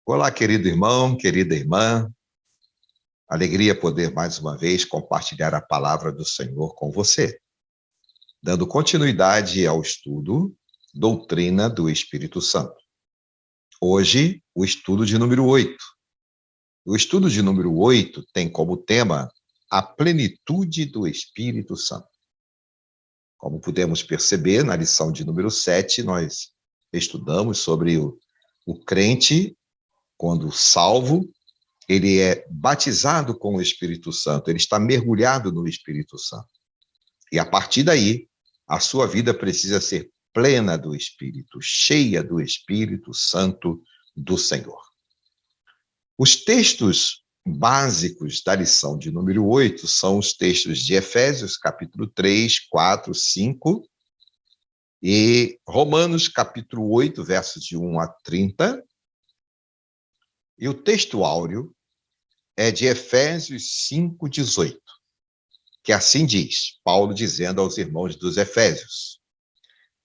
Olá, querido irmão, querida irmã. Alegria poder mais uma vez compartilhar a palavra do Senhor com você, dando continuidade ao estudo Doutrina do Espírito Santo. Hoje, o estudo de número 8. O estudo de número 8 tem como tema a plenitude do Espírito Santo. Como pudemos perceber, na lição de número 7, nós estudamos sobre o crente, quando salvo, ele é batizado com o Espírito Santo, ele está mergulhado no Espírito Santo. E a partir daí, a sua vida precisa ser plena do Espírito, cheia do Espírito Santo do Senhor. Os textos básicos da lição de número 8 são os textos de Efésios, capítulo 3, 4, 5, e Romanos, capítulo 8, versos de 1 a 30, e o texto áureo é de Efésios 5, 18, que assim diz, Paulo dizendo aos irmãos dos Efésios: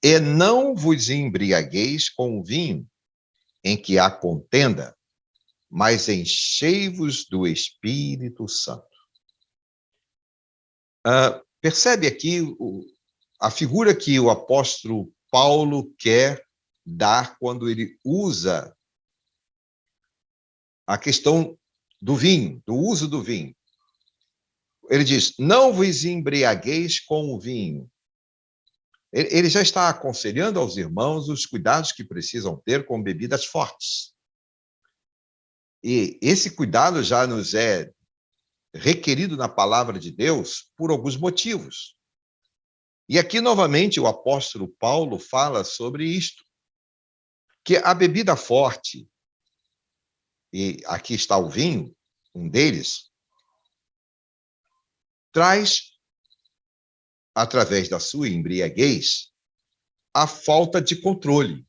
E não vos embriagueis com o vinho, em que há contenda, mas enchei-vos do Espírito Santo. Percebe aqui a figura que o apóstolo Paulo quer dar quando ele usa a questão do vinho, do uso do vinho. Ele diz, não vos embriagueis com o vinho. Ele já está aconselhando aos irmãos os cuidados que precisam ter com bebidas fortes. E esse cuidado já nos é requerido na palavra de Deus por alguns motivos. E aqui, novamente, o apóstolo Paulo fala sobre isto, que a bebida forte, e aqui está o vinho, um deles, traz, através da sua embriaguez, a falta de controle,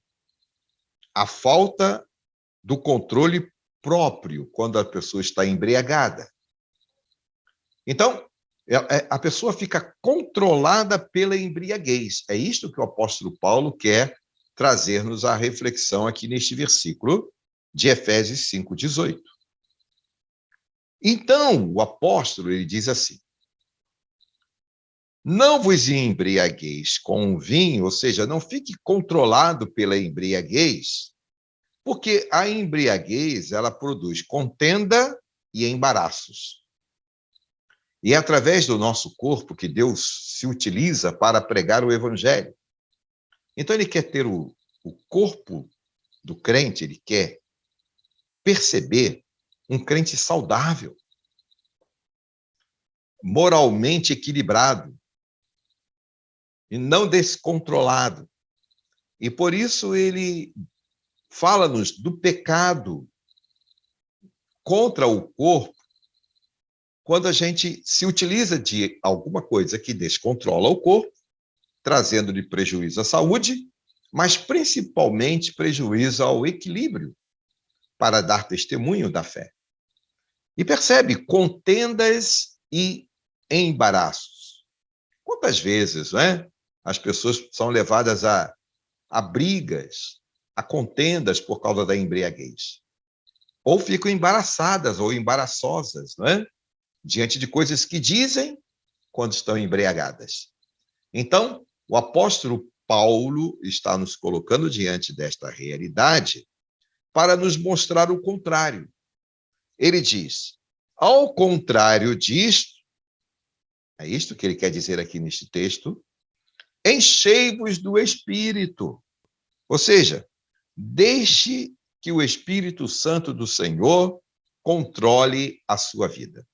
a falta do controle próprio quando a pessoa está embriagada. Então, a pessoa fica controlada pela embriaguez. É isto que o apóstolo Paulo quer trazer-nos à reflexão aqui neste versículo de Efésios 5, 18. Então, o apóstolo, ele diz assim, não vos embriagueis com o vinho, ou seja, não fique controlado pela embriaguez, porque a embriaguez, ela produz contenda e embaraços. E é através do nosso corpo que Deus se utiliza para pregar o evangelho. Então, ele quer ter o corpo do crente, ele quer perceber um crente saudável, moralmente equilibrado e não descontrolado. E por isso ele fala-nos do pecado contra o corpo, quando a gente se utiliza de alguma coisa que descontrola o corpo, trazendo-lhe prejuízo à saúde, mas principalmente prejuízo ao equilíbrio, para dar testemunho da fé. E percebe, contendas e embaraços. Quantas vezes, não é? As pessoas são levadas a brigas, a contendas por causa da embriaguez. Ou ficam embaraçadas ou embaraçosas, não é? Diante de coisas que dizem quando estão embriagadas. Então, o apóstolo Paulo está nos colocando diante desta realidade para nos mostrar o contrário. Ele diz, ao contrário disto, é isto que ele quer dizer aqui neste texto, enchei-vos do Espírito. Ou seja, deixe que o Espírito Santo do Senhor controle a sua vida.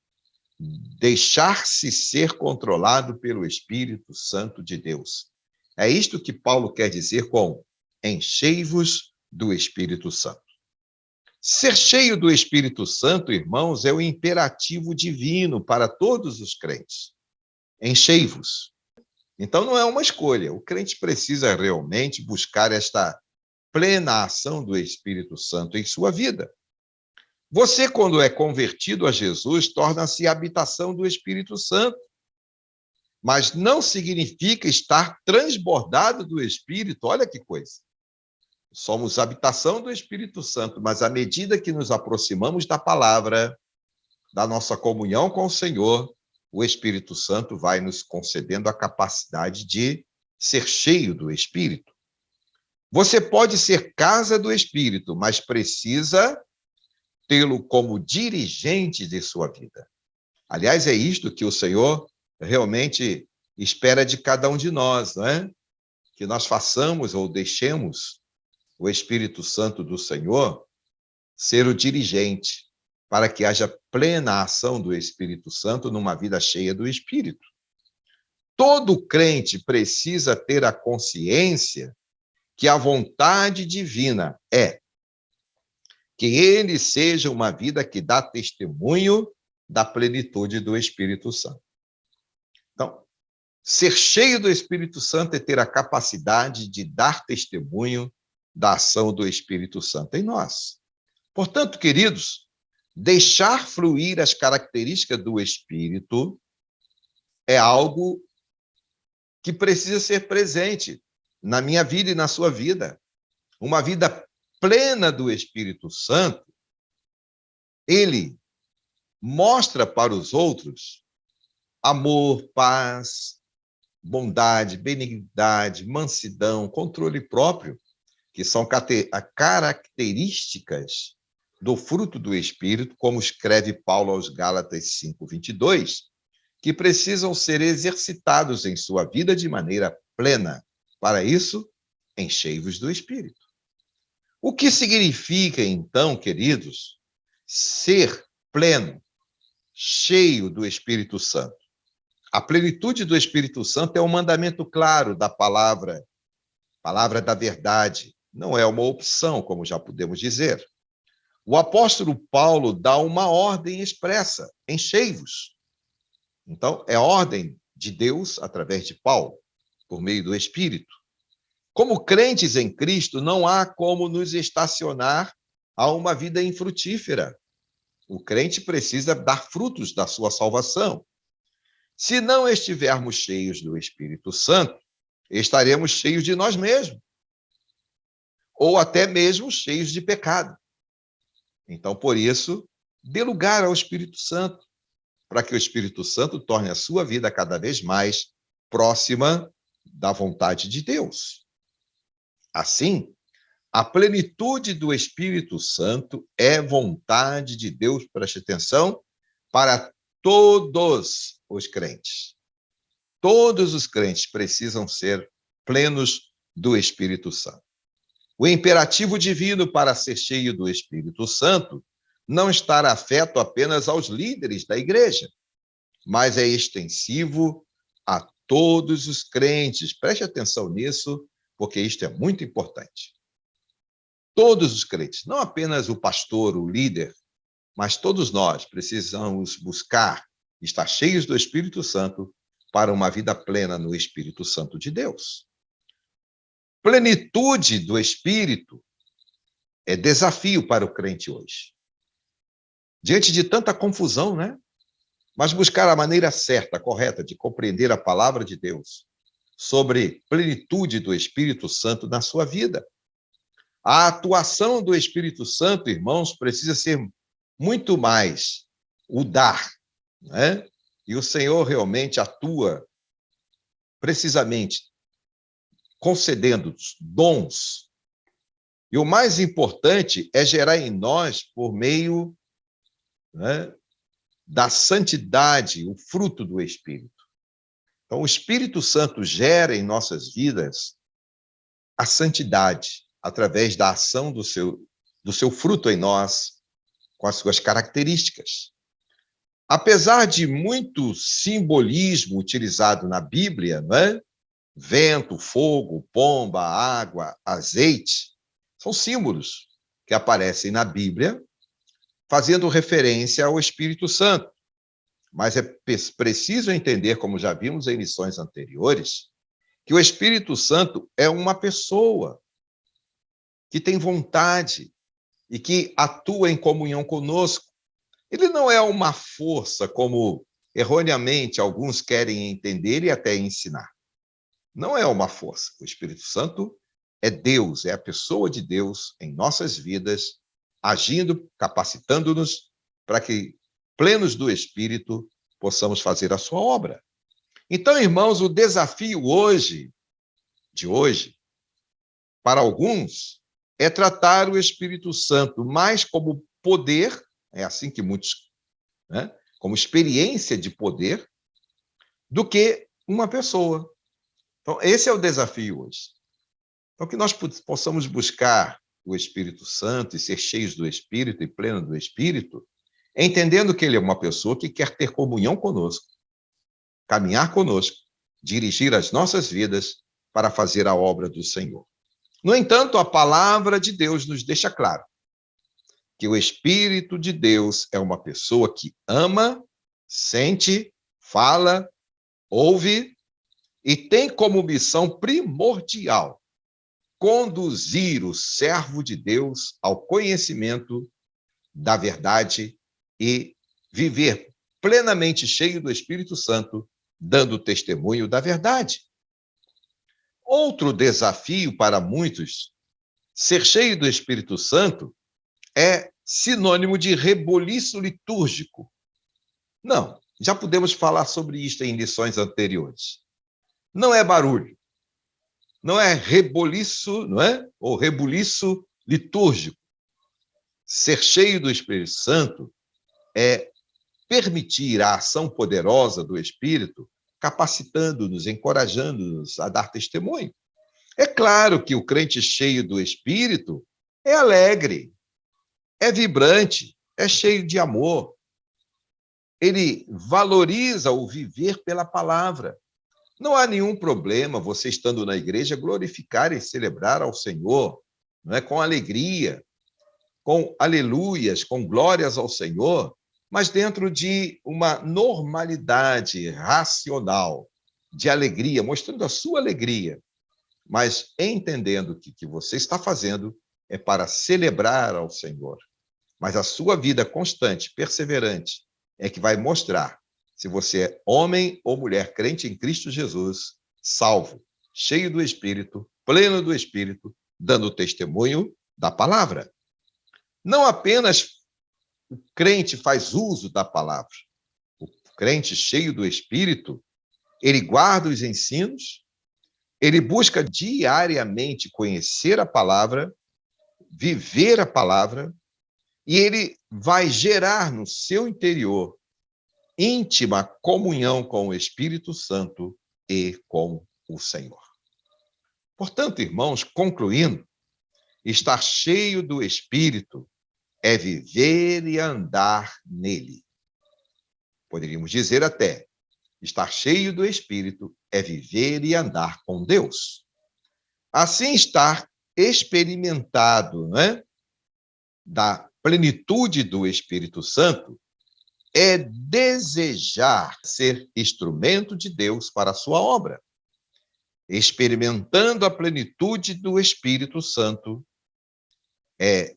Deixar-se ser controlado pelo Espírito Santo de Deus. É isto que Paulo quer dizer com enchei-vos do Espírito Santo. Ser cheio do Espírito Santo, irmãos, é o imperativo divino para todos os crentes. Enchei-vos. Então, não é uma escolha. O crente precisa realmente buscar esta plena ação do Espírito Santo em sua vida. Você, quando é convertido a Jesus, torna-se habitação do Espírito Santo. Mas não significa estar transbordado do Espírito. Olha que coisa. somos habitação do Espírito Santo, mas à medida que nos aproximamos da palavra, da nossa comunhão com o Senhor, o Espírito Santo vai nos concedendo a capacidade de ser cheio do Espírito. Você pode ser casa do Espírito, mas precisa tê-lo como dirigente de sua vida. Aliás, é isto que o Senhor realmente espera de cada um de nós, não é? Que nós façamos ou deixemos o Espírito Santo do Senhor ser o dirigente, para que haja plena ação do Espírito Santo numa vida cheia do Espírito. Todo crente precisa ter a consciência que a vontade divina é que ele seja uma vida que dá testemunho da plenitude do Espírito Santo. Então, ser cheio do Espírito Santo é ter a capacidade de dar testemunho da ação do Espírito Santo em nós. Portanto, queridos, deixar fluir as características do Espírito é algo que precisa ser presente na minha vida e na sua vida. Uma vida plena do Espírito Santo, ele mostra para os outros amor, paz, bondade, benignidade, mansidão, controle próprio, que são características do fruto do Espírito, como escreve Paulo aos Gálatas 5:22, que precisam ser exercitados em sua vida de maneira plena. Para isso, enchei-vos do Espírito. O que significa, então, queridos, ser pleno, cheio do Espírito Santo? A plenitude do Espírito Santo é um mandamento claro da palavra da verdade. Não é uma opção, como já podemos dizer. O apóstolo Paulo dá uma ordem expressa: enchei-vos. Então, é ordem de Deus através de Paulo, por meio do Espírito. Como crentes em Cristo, não há como nos estacionar a uma vida infrutífera. O crente precisa dar frutos da sua salvação. Se não estivermos cheios do Espírito Santo, estaremos cheios de nós mesmos, ou até mesmo cheios de pecado. Então, por isso, dê lugar ao Espírito Santo, para que o Espírito Santo torne a sua vida cada vez mais próxima da vontade de Deus. Assim, a plenitude do Espírito Santo é vontade de Deus, preste atenção, para todos os crentes. Todos os crentes precisam ser plenos do Espírito Santo. O imperativo divino para ser cheio do Espírito Santo não está afeto apenas aos líderes da igreja, mas é extensivo a todos os crentes. Preste atenção nisso, porque isto é muito importante. Todos os crentes, não apenas o pastor, o líder, mas todos nós precisamos buscar estar cheios do Espírito Santo para uma vida plena no Espírito Santo de Deus. Plenitude do Espírito é desafio para o crente hoje. Diante de tanta confusão, né? Mas buscar a maneira certa, correta de compreender a palavra de Deus sobre plenitude do Espírito Santo na sua vida. A atuação do Espírito Santo, irmãos, precisa ser muito mais o dar, né? E o Senhor realmente atua precisamente concedendo dons. E o mais importante é gerar em nós, por meio, né, da santidade, o fruto do Espírito. Então, o Espírito Santo gera em nossas vidas a santidade, através da ação do seu fruto em nós, com as suas características. Apesar de muito simbolismo utilizado na Bíblia, não é? Vento, fogo, pomba, água, azeite, são símbolos que aparecem na Bíblia, fazendo referência ao Espírito Santo. Mas é preciso entender, como já vimos em lições anteriores, que o Espírito Santo é uma pessoa que tem vontade e que atua em comunhão conosco. Ele não é uma força, como erroneamente alguns querem entender e até ensinar. Não é uma força. O Espírito Santo é Deus, é a pessoa de Deus em nossas vidas, agindo, capacitando-nos para que, plenos do Espírito, possamos fazer a sua obra. Então, irmãos, o desafio de hoje, para alguns, é tratar o Espírito Santo mais como poder, é assim que muitos, né, como experiência de poder, do que uma pessoa. Então, esse é o desafio hoje. Então, que nós possamos buscar o Espírito Santo e ser cheios do Espírito e plenos do Espírito, entendendo que ele é uma pessoa que quer ter comunhão conosco, caminhar conosco, dirigir as nossas vidas para fazer a obra do Senhor. No entanto, a palavra de Deus nos deixa claro que o Espírito de Deus é uma pessoa que ama, sente, fala, ouve e tem como missão primordial conduzir o servo de Deus ao conhecimento da verdade e viver plenamente cheio do Espírito Santo, dando testemunho da verdade. Outro desafio para muitos, ser cheio do Espírito Santo é sinônimo de reboliço litúrgico. Não, já podemos falar sobre isto em lições anteriores. Não é barulho, não é reboliço, não é? Ou rebuliço litúrgico. Ser cheio do Espírito Santo é permitir a ação poderosa do Espírito, capacitando-nos, encorajando-nos a dar testemunho. É claro que o crente cheio do Espírito é alegre, é vibrante, é cheio de amor. Ele valoriza o viver pela palavra. Não há nenhum problema você, estando na igreja, glorificar e celebrar ao Senhor, não é? Com alegria, com aleluias, com glórias ao Senhor, mas dentro de uma normalidade racional, de alegria, mostrando a sua alegria, mas entendendo que o que você está fazendo é para celebrar ao Senhor. Mas a sua vida constante, perseverante, é que vai mostrar se você é homem ou mulher crente em Cristo Jesus, salvo, cheio do Espírito, pleno do Espírito, dando testemunho da palavra. Não apenas o crente faz uso da palavra. O crente cheio do Espírito, ele guarda os ensinos, ele busca diariamente conhecer a palavra, viver a palavra, e ele vai gerar no seu interior íntima comunhão com o Espírito Santo e com o Senhor. Portanto, irmãos, concluindo, estar cheio do Espírito é viver e andar nele. Poderíamos dizer até, estar cheio do Espírito é viver e andar com Deus. Assim, estar experimentado, né, da plenitude do Espírito Santo é desejar ser instrumento de Deus para a sua obra. Experimentando a plenitude do Espírito Santo é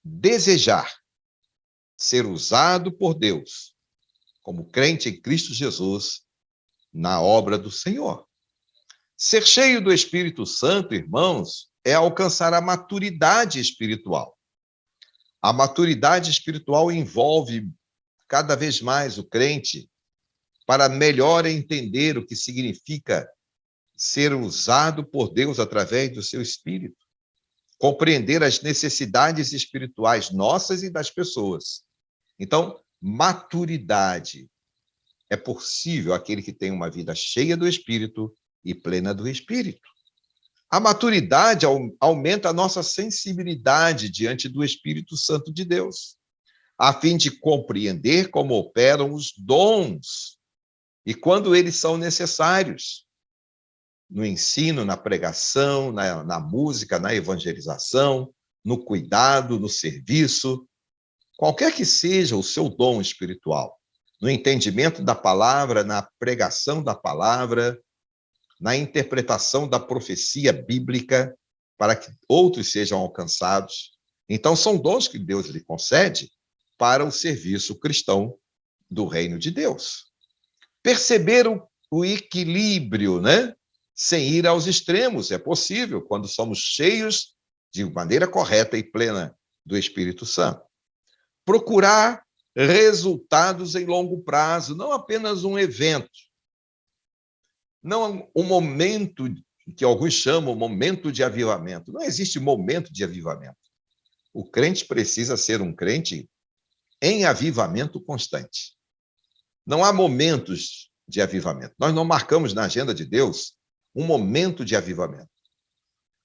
desejar ser usado por Deus como crente em Cristo Jesus na obra do Senhor. Ser cheio do Espírito Santo, irmãos, é alcançar a maturidade espiritual. A maturidade espiritual envolve cada vez mais o crente para melhor entender o que significa ser usado por Deus através do seu Espírito, compreender as necessidades espirituais nossas e das pessoas. Então, maturidade é possível aquele que tem uma vida cheia do Espírito e plena do Espírito. A maturidade aumenta a nossa sensibilidade diante do Espírito Santo de Deus, a fim de compreender como operam os dons e quando eles são necessários, no ensino, na pregação, na música, na evangelização, no cuidado, no serviço, qualquer que seja o seu dom espiritual, no entendimento da palavra, na pregação da palavra, na interpretação da profecia bíblica, para que outros sejam alcançados. Então, são dons que Deus lhe concede para o serviço cristão do reino de Deus. Perceber o equilíbrio, né? sem ir aos extremos. É possível quando somos cheios de maneira correta e plena do Espírito Santo. Procurar resultados em longo prazo, não apenas um evento, não um momento que alguns chamam momento de avivamento. Não existe momento de avivamento. O crente precisa ser um crente em avivamento constante. Não há momentos de avivamento. Nós não marcamos na agenda de Deus um momento de avivamento.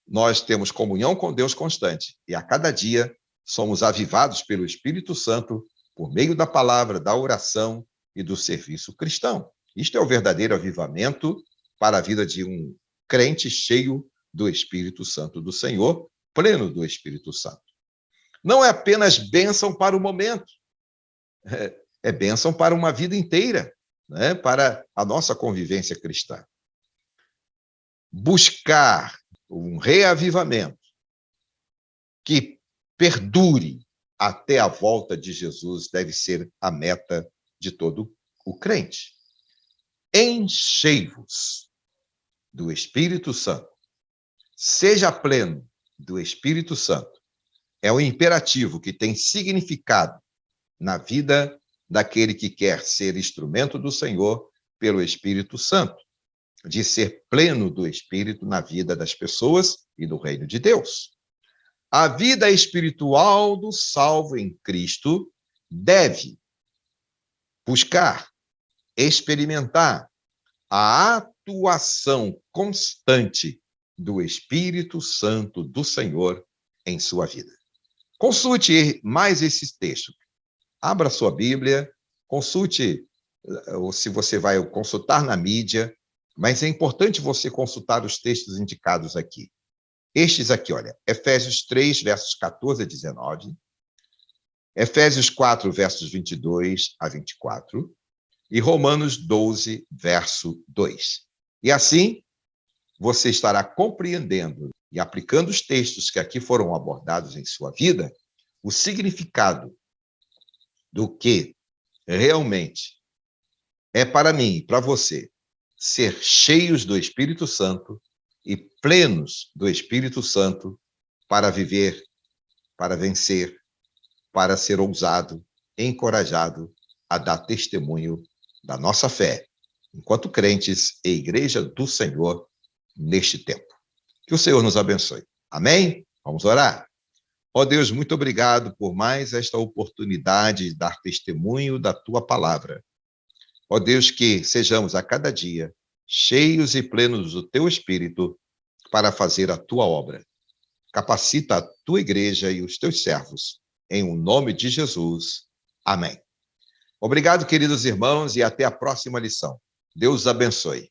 Nós temos comunhão com Deus constante e a cada dia somos avivados pelo Espírito Santo por meio da palavra, da oração e do serviço cristão. Isto é o verdadeiro avivamento para a vida de um crente cheio do Espírito Santo do Senhor, pleno do Espírito Santo. Não é apenas bênção para o momento, é bênção para uma vida inteira, né? Para a nossa convivência cristã. Buscar um reavivamento que perdure até a volta de Jesus deve ser a meta de todo o crente. Enchei-vos do Espírito Santo. Seja pleno do Espírito Santo. É um imperativo que tem significado na vida daquele que quer ser instrumento do Senhor pelo Espírito Santo, de ser pleno do Espírito na vida das pessoas e do reino de Deus. A vida espiritual do salvo em Cristo deve buscar, experimentar a atuação constante do Espírito Santo do Senhor em sua vida. Consulte mais esse texto. Abra sua Bíblia, consulte, ou se você vai consultar na mídia, mas é importante você consultar os textos indicados aqui. Estes aqui, olha, Efésios 3, versos 14 a 19, Efésios 4, versos 22 a 24, e Romanos 12, verso 2. E assim, você estará compreendendo e aplicando os textos que aqui foram abordados em sua vida, o significado do que realmente é para mim e para você ser cheios do Espírito Santo e plenos do Espírito Santo para viver, para vencer, para ser ousado, encorajado a dar testemunho da nossa fé, enquanto crentes e igreja do Senhor neste tempo. Que o Senhor nos abençoe. Amém? Vamos orar? Ó Deus, muito obrigado por mais esta oportunidade de dar testemunho da Tua palavra. Ó Deus, que sejamos a cada dia cheios e plenos do Teu Espírito para fazer a Tua obra. Capacita a Tua igreja e os Teus servos. Em o nome de Jesus. Amém. Obrigado, queridos irmãos, e até a próxima lição. Deus abençoe.